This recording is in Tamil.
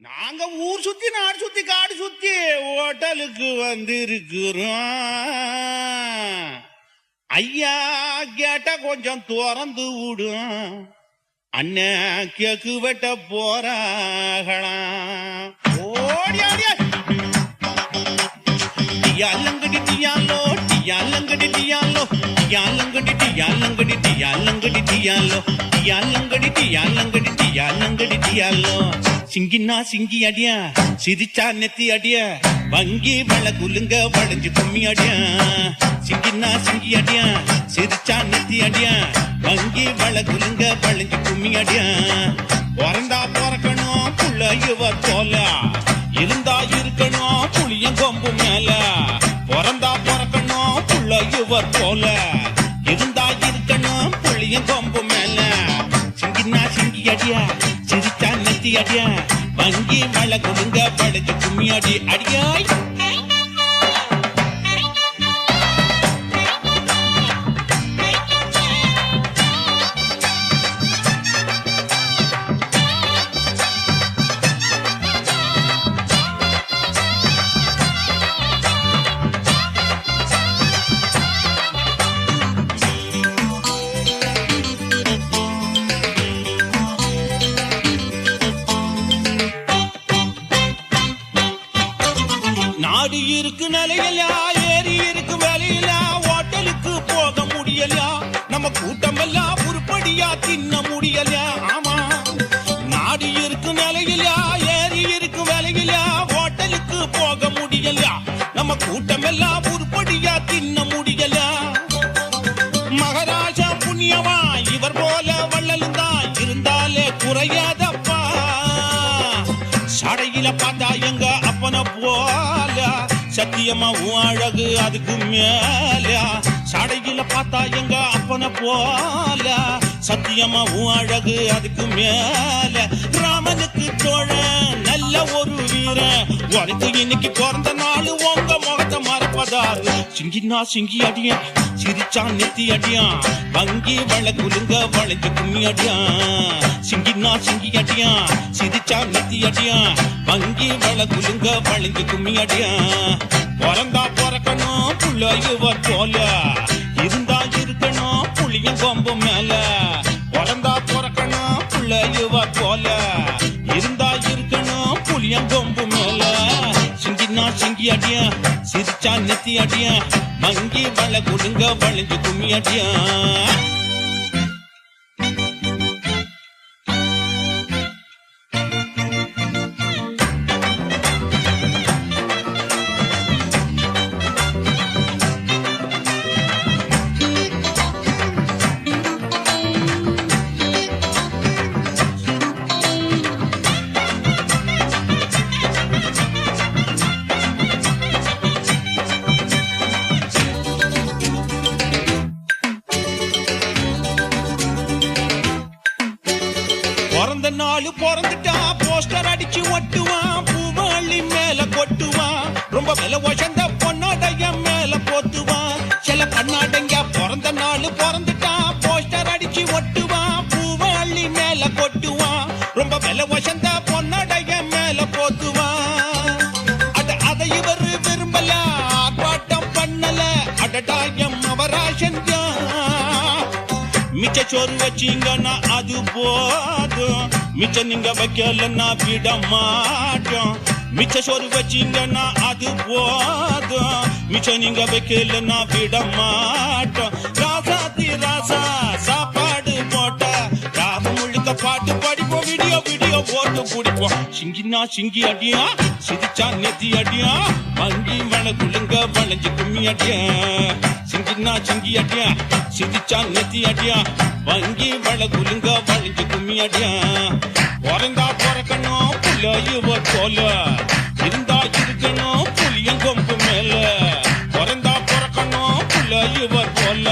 நாங்க ஊர் சுத்தி நாடு சுத்தி காடு சுத்தி ஹோட்டலுக்கு வந்திருக்கிறோம். ஐயா கேட்ட கொஞ்சம் திறந்து விடும். அண்ணன் கேக்கு வெட்ட போறாங்களாம். ஓடியாடியா டியாலங்கடி டியாலோ டியாலங்கடி டியாலோ டியாலங்கடி டியாலங்கடி டியாலங்கடி டியாலோ டியாலங்கடி டியாலங்கடி டியாலங்கடி டியாலோ. சிங்கினா சிங்கி அடியா சிரிச்சா நெத்தி அடியா வங்கி வள குலுங்க வளைஞ்சு கும்மி அடியா. சிங்கினா சிங்கி அடியா சிரிச்சா நெத்தி அடியா வங்கி வள குலுங்க வளைஞ்சு கும்மி அடியா. பிறந்தா பிறக்கணும் புள்ள இவர் போல, இருந்தா இருக்கணும் புளியம் கொம்பு மேல. பிறந்தா பிறக்கணும் புள்ள இவர் போல, இருந்தா இருக்கணும் புளியம் கொம்பு மேல. சிங்கினா சிங்கி அடியா சிரிச்சா நெத்தி அடியா வங்கி மழை குடுங்க படைச்சு கும்மி அடி அடியாய். நாடு இருக்கு நிலையில ஏறி இருக்கு வேலையில ஹோட்டலுக்கு போக முடியல. நம்ம கூட்டம் எல்லாம் உருப்படியா தின்ன முடியல. ஆமா நாடு இருக்கு நிலையில ஏறி இருக்கு வேலையில ஹோட்டலுக்கு போக முடியல. நம்ம கூட்டம் எல்லாம் உருப்படியா தின்ன முடியல. மகாராஜா புண்ணியவா இவர் போல வள்ளலும் தான் இருந்தாலே குறையாதப்பா. சடையில பார்த்தா எங்க அப்பன போல சத்தியமா அழகு அதுக்கு மேல. சடையில பார்த்தா எங்க அப்பன போல சத்தியமா அழகு அதுக்கு மேல. ராமனுக்கு தோழ நல்ல ஒரு வீரன் உனக்கு இன்னைக்கு பிறந்த நாள் உங்க முகத்தை மறப்பதாரு. சிங்கினா சிங்கி அடியா சிரிச்சா நெத்தி அடியா வங்கி வள குலுங்க வளைஞ்சு கும்மி அடியா. சிங்கினா சிங்கி அடியா சிரிச்சா நெத்தி அடியா வங்கி வள குலுங்க வளைஞ்சு கும்மி அடியா. பிறந்தா பிறக்கணும் புள்ள இவர் போல, இருந்தா இருக்கணும் புளியம் கொம்பு மேல. பிறந்தா பிறக்கணும் புள்ள இவர் போல, இருந்தா இருக்கணும் புளியம் கொம்பு மேல. சிங்கினா சிங்கி அடியா சிரிச்சா நெத்தி அடியா வங்கி வள குலுங்க வளைஞ்சு கும்மி அடியா. பிறந்த நாள் பிறந்துட்டா போஸ்டர் அடிச்சு ஒட்டுவான். பூவாளி மேல கொட்டுவான். ரொம்ப விலை வசந்த பொன்னாடைய மேல போத்துவான். சில கண்ணாடைங்க பிறந்த நாள் பிறந்துட்டா போஸ்டர் அடிச்சு ஒட்டுவான். பூவாளி மேல கொட்டுவான். ரொம்ப விலை வசந்த பொன்னாடைய மேல போத்துவான். அதை இவர் விரும்பல ஆர்ப்பாட்டம் பண்ணல. அடடாயம் அவராசன் மிச்ச சோறு வச்சீங்கன்னா அது போதும், மிச்ச நீங்க வைக்கலன்னா விட மாட்டோம். மிச்ச சோறு வச்சீங்கன்னா அது போதும், மிச்ச நீங்க வைக்கலன்னா விட மாட்டோம். ராசாத்தி ராசா சாப்பாடு போட்ட ராச முழுக்க பாட்டு படிப்போம். வீடியோ வீடியோ போட்டு பிடிப்போம். சிங்கினா சிங்கி அடியா சிரிச்சா நெத்தி அடியா வங்கி மழ குலுங்க வளைஞ்சு கும்மி அடியா. சிங்கினா சிங்கி அடியா சிரிச்சா நெத்தி அடியா வங்கி வள குலுங்க வளைஞ்சு கும்மி அடியா. பிறந்தா பிறக்கணும் புள்ள இவர் போல, இருந்தா இருக்கணும் புளியம் கொம்பு மேல. பிறந்தா பிறக்கணும் புள்ள இவர் போல.